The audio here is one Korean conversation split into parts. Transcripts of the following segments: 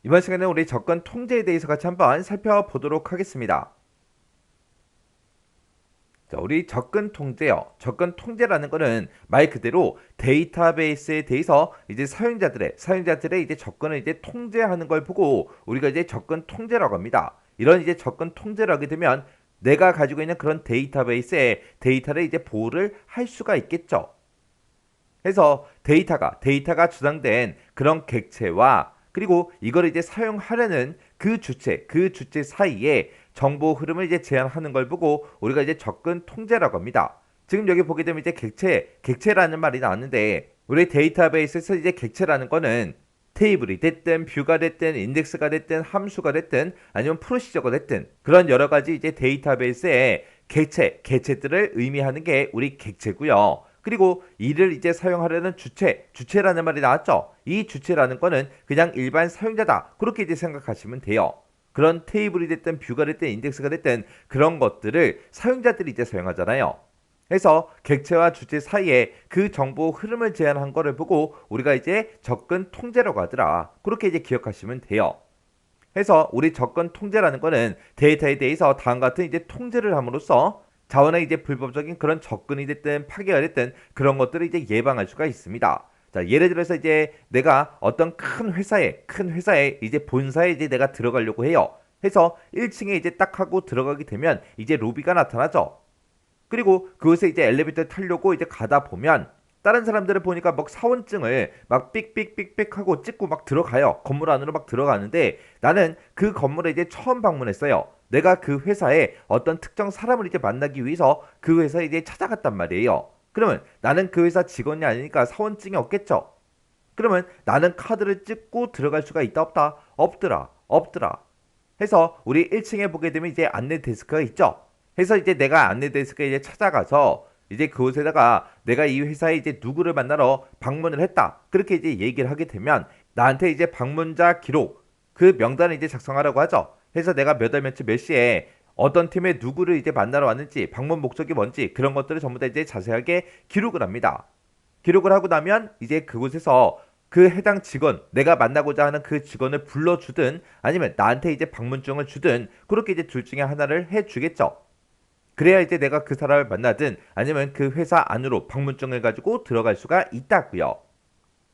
이번 시간에는 우리 접근 통제에 대해서 같이 한번 살펴보도록 하겠습니다. 자, 우리 접근 통제요. 접근 통제라는 거는 말 그대로 데이터베이스에 대해서 이제 사용자들의 이제 접근을 이제 통제하는 걸 보고 우리가 이제 접근 통제라고 합니다. 이런 이제 접근 통제를 하게 되면 내가 가지고 있는 그런 데이터베이스에 데이터를 이제 보호를 할 수가 있겠죠. 해서 데이터가 저장된 그런 객체와 그리고 이걸 이제 사용하려는 그 주체 사이에 정보 흐름을 이제 제한하는 걸 보고 우리가 이제 접근 통제라고 합니다. 지금 여기 보게 되면 이제 객체라는 말이 나왔는데 우리 데이터베이스에서 이제 객체라는 거는 테이블이 됐든 뷰가 됐든 인덱스가 됐든 함수가 됐든 아니면 프로시저가 됐든 그런 여러 가지 이제 데이터베이스의 개체들을 의미하는 게 우리 객체고요. 그리고 이를 이제 사용하려는 주체라는 말이 나왔죠. 이 주체라는 거는 그냥 일반 사용자다. 그렇게 이제 생각하시면 돼요. 그런 테이블이 됐든 뷰가 됐든 인덱스가 됐든 그런 것들을 사용자들이 이제 사용하잖아요. 그래서 객체와 주체 사이에 그 정보 흐름을 제한한 거를 보고 우리가 이제 접근 통제라고 하더라. 그렇게 이제 기억하시면 돼요. 해서 우리 접근 통제라는 거는 데이터에 대해서 다음과 같은 이제 통제를 함으로써 자원의 이제 불법적인 그런 접근이 됐든 파괴가 됐든 그런 것들을 이제 예방할 수가 있습니다. 자, 예를 들어서 이제 내가 어떤 큰 회사에 이제 본사에 이제 내가 들어가려고 해요. 해서 1층에 이제 딱 하고 들어가게 되면 이제 로비가 나타나죠. 그리고 그곳에 이제 엘리베이터 타려고 이제 가다 보면 다른 사람들을 보니까 막 사원증을 막 삑삑삑삑 하고 찍고 막 들어가요. 건물 안으로 막 들어가는데 나는 그 건물에 이제 처음 방문했어요. 내가 그 회사에 어떤 특정 사람을 이제 만나기 위해서 그 회사에 이제 찾아갔단 말이에요. 그러면 나는 그 회사 직원이 아니니까 사원증이 없겠죠. 그러면 나는 카드를 찍고 들어갈 수가 있다 없다? 없더라. 해서 우리 1층에 보게 되면 이제 안내 데스크가 있죠. 해서 이제 내가 안내 데스크에 이제 찾아가서 이제 그곳에다가 내가 이 회사에 이제 누구를 만나러 방문을 했다. 그렇게 이제 얘기를 하게 되면 나한테 이제 방문자 기록 그 명단을 이제 작성하라고 하죠. 해서 내가 몇 월 며칠 몇 시에 어떤 팀의 누구를 이제 만나러 왔는지 방문 목적이 뭔지 그런 것들을 전부 다 이제 자세하게 기록을 합니다. 기록을 하고 나면 이제 그곳에서 그 해당 직원, 내가 만나고자 하는 그 직원을 불러주든 아니면 나한테 이제 방문증을 주든 그렇게 이제 둘 중에 하나를 해주겠죠. 그래야 이제 내가 그 사람을 만나든 아니면 그 회사 안으로 방문증을 가지고 들어갈 수가 있다고요.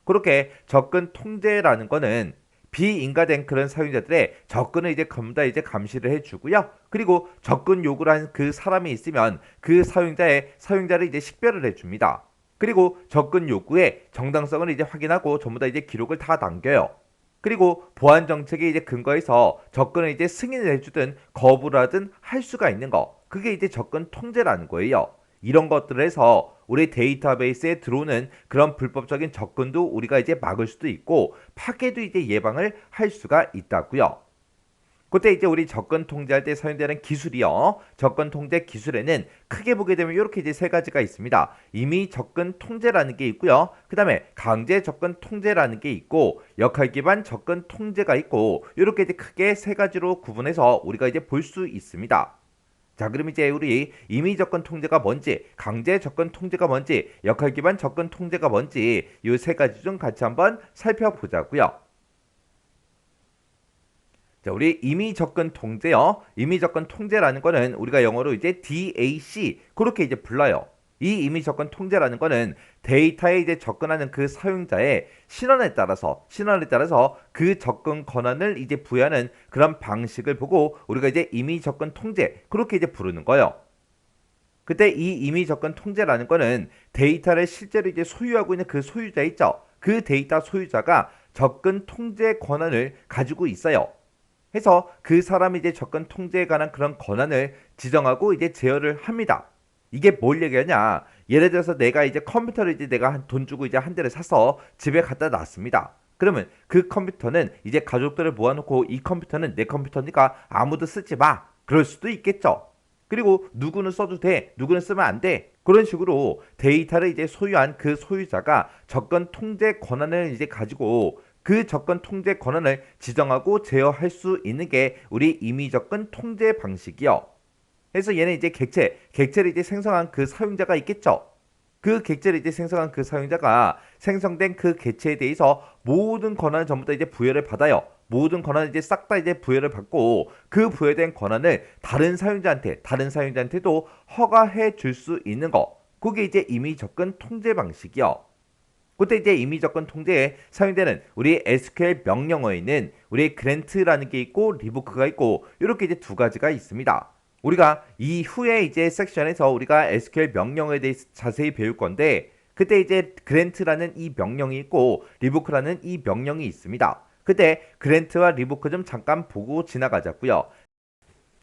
그렇게 접근 통제라는 거는 비인가된 그런 사용자들의 접근을 이제 전부 다 이제 감시를 해주고요. 그리고 접근 요구를 한 그 사람이 있으면 그 사용자를 이제 식별을 해줍니다. 그리고 접근 요구의 정당성을 이제 확인하고 전부 다 이제 기록을 다 남겨요. 그리고 보안 정책에 이제 근거해서 접근을 이제 승인을 해주든 거부를 하든 할 수가 있는 거. 그게 이제 접근 통제라는 거예요. 이런 것들을 해서 우리 데이터베이스에 들어오는 그런 불법적인 접근도 우리가 이제 막을 수도 있고 파괴도 이제 예방을 할 수가 있다고요. 그때 이제 우리 접근 통제할 때 사용되는 기술이요. 접근 통제 기술에는 크게 보게 되면 이렇게 이제 세 가지가 있습니다. 임의 접근 통제라는 게 있고요. 그 다음에 강제 접근 통제라는 게 있고 역할 기반 접근 통제가 있고 이렇게 이제 크게 세 가지로 구분해서 우리가 이제 볼 수 있습니다. 자, 그럼 이제 우리 임의 접근 통제가 뭔지, 강제 접근 통제가 뭔지, 역할 기반 접근 통제가 뭔지 이 세 가지 좀 같이 한번 살펴보자고요. 자, 우리 임의 접근 통제요. 임의 접근 통제라는 거는 우리가 영어로 이제 DAC 그렇게 이제 불러요. 이 임의 접근 통제라는 거는 데이터에 이제 접근하는 그 사용자의 신원에 따라서 그 접근 권한을 이제 부여하는 그런 방식을 보고 우리가 이제 임의 접근 통제 그렇게 이제 부르는 거예요. 그때 이 임의 접근 통제라는 거는 데이터를 실제로 이제 소유하고 있는 그 소유자 있죠. 그 데이터 소유자가 접근 통제 권한을 가지고 있어요. 해서 그 사람이 이제 접근 통제에 관한 그런 권한을 지정하고 이제 제어를 합니다. 이게 뭘 얘기하냐? 예를 들어서 내가 이제 컴퓨터를 이제 내가 돈 주고 이제 한 대를 사서 집에 갖다 놨습니다. 그러면 그 컴퓨터는 이제 가족들을 모아놓고 이 컴퓨터는 내 컴퓨터니까 아무도 쓰지 마. 그럴 수도 있겠죠. 그리고 누구는 써도 돼, 누구는 쓰면 안 돼. 그런 식으로 데이터를 이제 소유한 그 소유자가 접근 통제 권한을 이제 가지고 그 접근 통제 권한을 지정하고 제어할 수 있는 게 우리 임의 접근 통제 방식이요. 그래서 얘는 이제 객체를 이제 생성한 그 사용자가 있겠죠. 그 객체를 이제 생성한 그 사용자가 생성된 그 객체에 대해서 모든 권한을 전부 다 이제 부여를 받아요. 모든 권한을 이제 싹 다 이제 부여를 받고 그 부여된 권한을 다른 사용자한테도 허가해 줄 수 있는 거. 그게 이제 임의 접근 통제 방식이요. 그때 이제 임의 접근 통제에 사용되는 우리 SQL 명령어에는 우리 grant라는 게 있고 revoke가 있고 이렇게 이제 두 가지가 있습니다. 우리가 이후에 이제 섹션에서 우리가 SQL 명령어에 대해서 자세히 배울 건데 그때 이제 grant라는 이 명령이 있고 revoke라는 이 명령이 있습니다. 그때 grant와 revoke 좀 잠깐 보고 지나가자고요.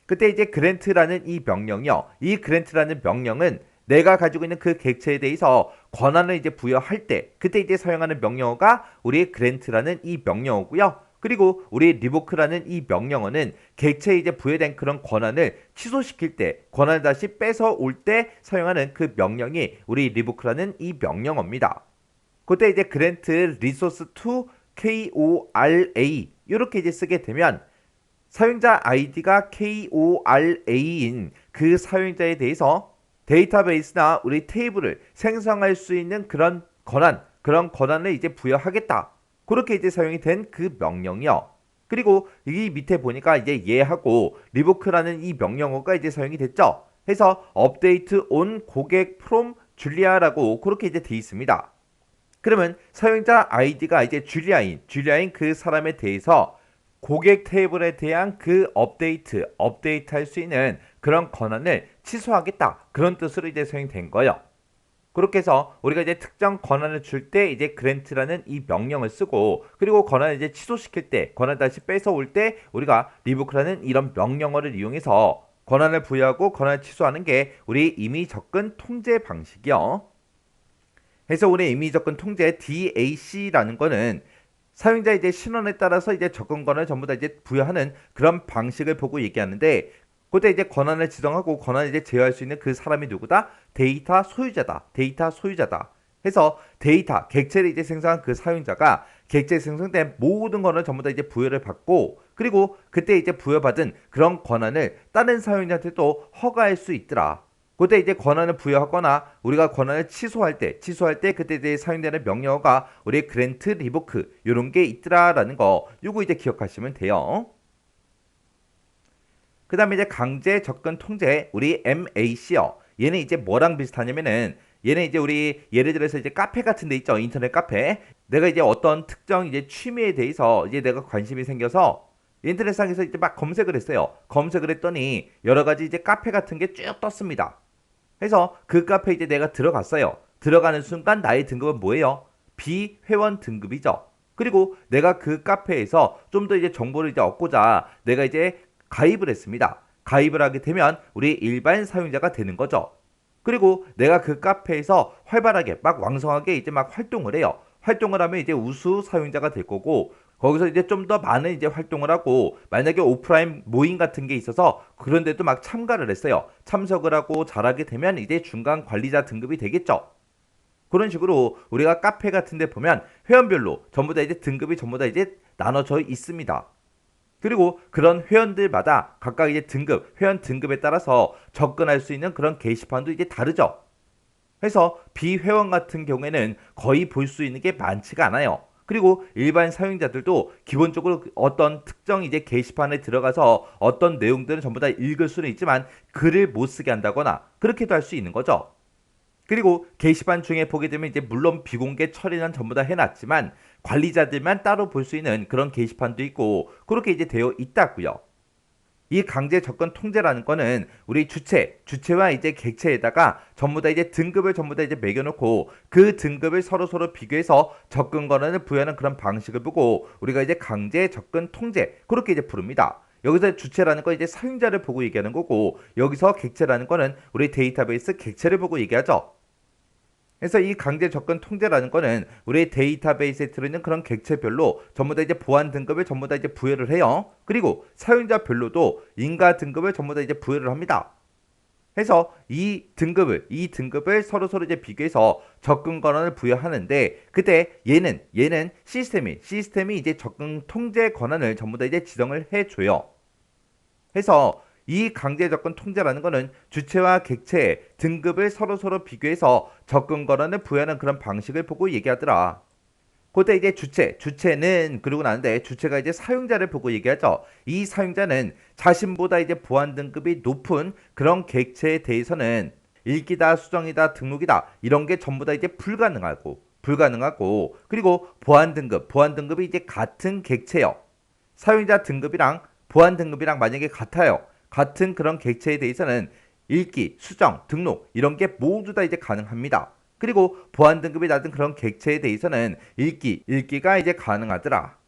그때 이제 grant라는 이 명령이요. 이 grant라는 명령은 내가 가지고 있는 그 객체에 대해서 권한을 이제 부여할 때 그때 이제 사용하는 명령어가 우리 grant라는 이 명령어고요. 그리고 우리 revoke라는 이 명령어는 객체에 이제 부여된 그런 권한을 취소시킬 때 권한을 다시 뺏어 올 때 사용하는 그 명령이 우리 revoke라는 이 명령어입니다. 그때 이제 grant resource to KORA 이렇게 이제 쓰게 되면 사용자 아이디가 KORA인 그 사용자에 대해서 데이터베이스나 우리 테이블을 생성할 수 있는 그런 권한을 이제 부여하겠다. 그렇게 이제 사용이 된 그 명령이요. 그리고 이 밑에 보니까 이제 얘하고 리보크라는 이 명령어가 이제 사용이 됐죠. 해서 업데이트 온 고객 from 줄리아라고 그렇게 이제 돼 있습니다. 그러면 사용자 아이디가 이제 줄리아인 그 사람에 대해서 고객 테이블에 대한 그 업데이트 할 수 있는 그런 권한을 취소하겠다. 그런 뜻으로 이제 사용된 거예요. 그렇게 해서 우리가 이제 특정 권한을 줄 때 이제 grant라는 이 명령을 쓰고 그리고 권한을 이제 취소시킬 때 권한을 다시 뺏어올 때 우리가 revoke라는 이런 명령어를 이용해서 권한을 부여하고 권한을 취소하는 게 우리 임의 접근 통제 방식이요. 그래서 우리 임의 접근 통제 DAC라는 거는 사용자 이제 신원에 따라서 이제 접근 권한을 전부 다 이제 부여하는 그런 방식을 보고 얘기하는데 그때 이제 권한을 지정하고 권한을 이제 제어할 수 있는 그 사람이 누구다? 데이터 소유자다. 해서 데이터, 객체를 이제 생성한 그 사용자가 객체에 생성된 모든 권한을 전부 다 이제 부여를 받고 그리고 그때 이제 부여받은 그런 권한을 다른 사용자한테도 허가할 수 있더라. 그때 이제 권한을 부여하거나 우리가 권한을 취소할 때 그때 이제 사용되는 명령어가 우리 grant, revoke 이런 게 있더라라는 거 요거 이제 기억하시면 돼요. 그 다음에 이제 강제 접근 통제 우리 MAC요. 얘는 이제 뭐랑 비슷하냐면은 얘는 이제 우리 예를 들어서 이제 카페 같은 데 있죠. 인터넷 카페. 내가 이제 어떤 특정 이제 취미에 대해서 이제 내가 관심이 생겨서 인터넷상에서 이제 막 검색을 했어요. 검색을 했더니 여러 가지 이제 카페 같은 게 쭉 떴습니다. 그래서 그 카페에 이제 내가 들어갔어요. 들어가는 순간 나의 등급은 뭐예요? 비회원 등급이죠. 그리고 내가 그 카페에서 좀 더 이제 정보를 이제 얻고자 내가 이제 가입을 했습니다. 가입을 하게 되면 우리 일반 사용자가 되는 거죠. 그리고 내가 그 카페에서 활발하게 막 왕성하게 이제 막 활동을 해요. 활동을 하면 이제 우수 사용자가 될 거고 거기서 이제 좀 더 많은 이제 활동을 하고 만약에 오프라인 모임 같은 게 있어서 그런데도 막 참가를 했어요. 참석을 하고 잘하게 되면 이제 중간 관리자 등급이 되겠죠. 그런 식으로 우리가 카페 같은 데 보면 회원별로 전부 다 이제 등급이 전부 다 이제 나눠져 있습니다. 그리고 그런 회원들마다 각각 이제 회원 등급에 따라서 접근할 수 있는 그런 게시판도 이제 다르죠. 그래서 비회원 같은 경우에는 거의 볼 수 있는 게 많지가 않아요. 그리고 일반 사용자들도 기본적으로 어떤 특정 이제 게시판에 들어가서 어떤 내용들은 전부 다 읽을 수는 있지만 글을 못 쓰게 한다거나 그렇게도 할 수 있는 거죠. 그리고 게시판 중에 보게 되면 이제 물론 비공개 처리는 전부 다 해놨지만 관리자들만 따로 볼 수 있는 그런 게시판도 있고 그렇게 이제 되어 있다고요. 이 강제 접근 통제라는 거는 우리 주체와 이제 객체에다가 전부 다 이제 등급을 전부 다 이제 매겨놓고 그 등급을 서로 비교해서 접근 권한을 부여하는 그런 방식을 보고 우리가 이제 강제 접근 통제 그렇게 이제 부릅니다. 여기서 주체라는 건 이제 사용자를 보고 얘기하는 거고 여기서 객체라는 거는 우리 데이터베이스 객체를 보고 얘기하죠. 그래서 이 강제 접근 통제라는 거는 우리 데이터베이스에 들어있는 그런 객체별로 전부 다 이제 보안 등급을 전부 다 이제 부여를 해요. 그리고 사용자별로도 인가 등급을 전부 다 이제 부여를 합니다. 해서 이 등급을 서로 이제 비교해서 접근 권한을 부여하는데 그때 얘는 시스템이 이제 접근 통제 권한을 전부 다 이제 지정을 해줘요. 해서 이 강제 접근 통제라는 거는 주체와 객체의 등급을 서로 비교해서 접근 권한을 부여하는 그런 방식을 보고 얘기하더라. 그때 이제 주체는 그러고 나는데 주체가 이제 사용자를 보고 얘기하죠. 이 사용자는 자신보다 이제 보안 등급이 높은 그런 객체에 대해서는 읽기다, 수정이다, 등록이다 이런 게 전부 다 이제 불가능하고 그리고 보안 등급이 이제 같은 객체요. 사용자 등급이랑 보안 등급이랑 만약에 같아요. 같은 그런 객체에 대해서는 읽기, 수정, 등록 이런 게 모두 다 이제 가능합니다. 그리고 보안 등급이 낮은 그런 객체에 대해서는 읽기가 이제 가능하더라.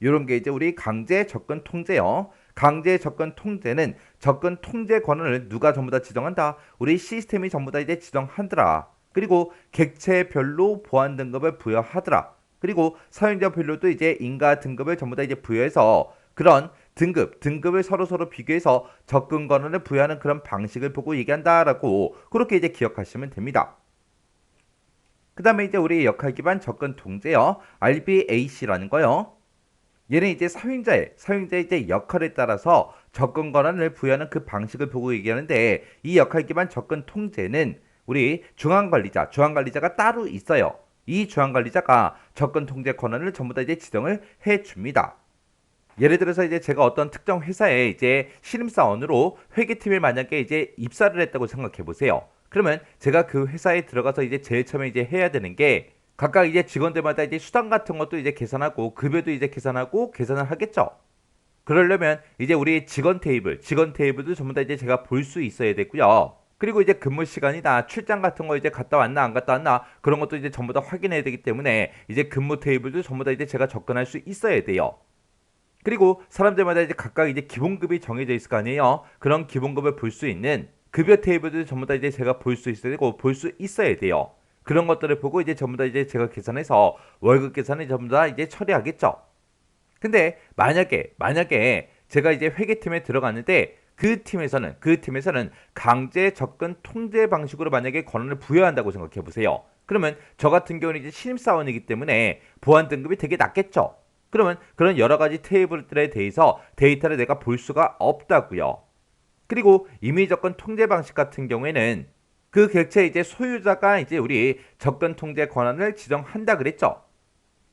이런 게 이제 우리 강제 접근 통제요. 강제 접근 통제는 접근 통제 권한을 누가 전부 다 지정한다. 우리 시스템이 전부 다 이제 지정하더라. 그리고 객체별로 보안 등급을 부여하더라. 그리고 사용자별로도 이제 인가 등급을 전부 다 이제 부여해서 그런 등급을 서로 비교해서 접근 권한을 부여하는 그런 방식을 보고 얘기한다라고 그렇게 이제 기억하시면 됩니다. 그 다음에 이제 우리 역할 기반 접근 통제요. RBAC라는 거요. 얘는 이제 사용자의 이제 역할에 따라서 접근 권한을 부여하는 그 방식을 보고 얘기하는데 이 역할 기반 접근 통제는 우리 중앙관리자가 따로 있어요. 이 중앙관리자가 접근 통제 권한을 전부 다 이제 지정을 해 줍니다. 예를 들어서 이제 제가 어떤 특정 회사에 이제 신입사원으로 회계팀에 만약에 이제 입사를 했다고 생각해 보세요. 그러면 제가 그 회사에 들어가서 이제 제일 처음에 이제 해야 되는 게 각각 이제 직원들마다 이제 수당 같은 것도 이제 계산하고 급여도 이제 계산하고 계산을 하겠죠. 그러려면 이제 우리 직원 테이블도 전부 다 이제 제가 볼 수 있어야 되고요. 그리고 이제 근무 시간이나 출장 같은 거 이제 갔다 왔나 안 갔다 왔나 그런 것도 이제 전부 다 확인해야 되기 때문에 이제 근무 테이블도 전부 다 이제 제가 접근할 수 있어야 돼요. 그리고 사람들마다 이제 각각 이제 기본급이 정해져 있을 거 아니에요. 그런 기본급을 볼 수 있는 급여 테이블도 전부 다 이제 제가 볼 수 있어야 되고 볼 수 있어야 돼요. 그런 것들을 보고 이제 전부 다 이제 제가 계산해서 월급 계산을 전부 다 이제 처리하겠죠. 근데 만약에 제가 이제 회계팀에 들어갔는데 그 팀에서는 강제 접근 통제 방식으로 만약에 권한을 부여한다고 생각해 보세요. 그러면 저 같은 경우는 이제 신입사원이기 때문에 보안 등급이 되게 낮겠죠. 그러면 그런 여러 가지 테이블들에 대해서 데이터를 내가 볼 수가 없다고요. 그리고 임의 접근 통제 방식 같은 경우에는 그 객체 이제 소유자가 이제 우리 접근 통제 권한을 지정한다 그랬죠.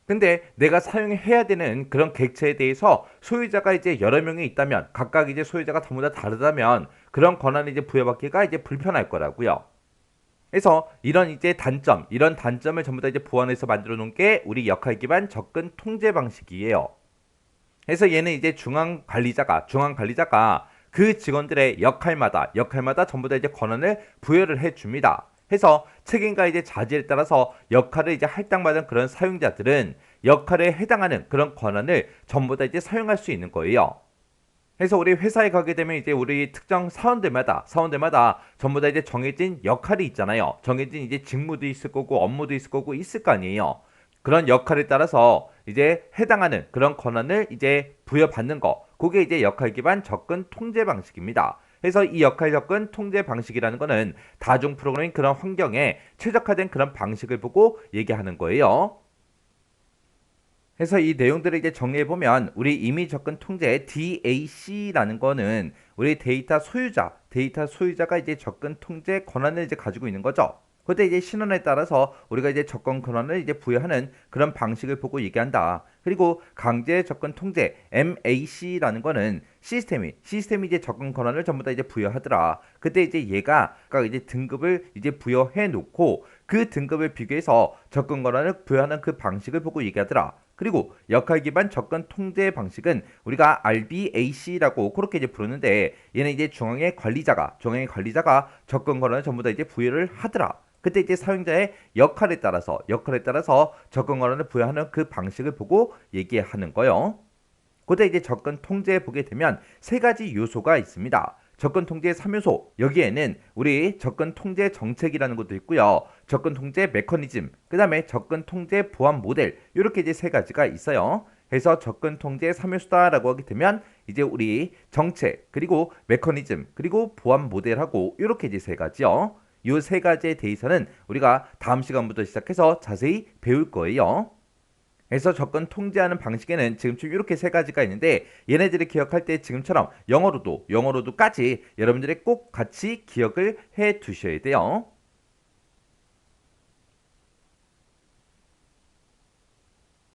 근데 내가 사용해야 되는 그런 객체에 대해서 소유자가 이제 여러 명이 있다면 각각 이제 소유자가 전부 다 다르다면 그런 권한을 이제 부여받기가 이제 불편할 거라고요. 그래서 이런 단점을 전부 다 이제 보완해서 만들어 놓은 게 우리 역할 기반 접근 통제 방식이에요. 그래서 얘는 이제 중앙 관리자가 그 직원들의 역할마다 전부 다 이제 권한을 부여를 해 줍니다. 해서 책임과 이제 자질에 따라서 역할을 이제 할당받은 그런 사용자들은 역할에 해당하는 그런 권한을 전부 다 이제 사용할 수 있는 거예요. 그래서 우리 회사에 가게 되면 이제 우리 특정 사원들마다 전부 다 이제 정해진 역할이 있잖아요. 정해진 이제 직무도 있을 거고 업무도 있을 거고 있을 거 아니에요. 그런 역할에 따라서 이제 해당하는 그런 권한을 이제 부여받는 거. 그게 이제 역할 기반 접근 통제 방식입니다. 그래서 이 역할 접근 통제 방식이라는 거는 다중 프로그래밍 그런 환경에 최적화된 그런 방식을 보고 얘기하는 거예요. 그래서 이 내용들을 이제 정리해 보면 우리 임의 접근 통제 DAC라는 거는 우리 데이터 소유자가 이제 접근 통제 권한을 이제 가지고 있는 거죠. 그때 이제 신원에 따라서 우리가 이제 접근 권한을 이제 부여하는 그런 방식을 보고 얘기한다. 그리고 강제 접근 통제 MAC라는 거는 시스템이 이제 접근 권한을 전부 다 이제 부여하더라. 그때 이제 얘가 각각 이제 등급을 이제 부여해 놓고 그 등급을 비교해서 접근 권한을 부여하는 그 방식을 보고 얘기하더라. 그리고 역할 기반 접근 통제 방식은 우리가 RBAC라고 그렇게 이제 부르는데 얘는 이제 중앙의 관리자가 접근 권한을 전부 다 이제 부여를 하더라. 그때 이제 사용자의 역할에 따라서 접근 권한을 부여하는 그 방식을 보고 얘기하는 거요. 그때 이제 접근 통제에 보게 되면 세 가지 요소가 있습니다. 접근 통제 3요소. 여기에는 우리 접근 통제 정책이라는 것도 있고요. 접근 통제 메커니즘, 그다음에 접근 통제 보안 모델. 이렇게 이제 세 가지가 있어요. 그래서 접근 통제 3요소다라고 하게 되면 이제 우리 정책, 그리고 메커니즘, 그리고 보안 모델하고 이렇게 이제 세 가지요. 이 세 가지에 대해서는 우리가 다음 시간부터 시작해서 자세히 배울 거예요. 그래서 접근 통제하는 방식에는 지금쯤 이렇게 세 가지가 있는데 얘네들을 기억할 때 지금처럼 영어로도까지 여러분들이 꼭 같이 기억을 해 두셔야 돼요.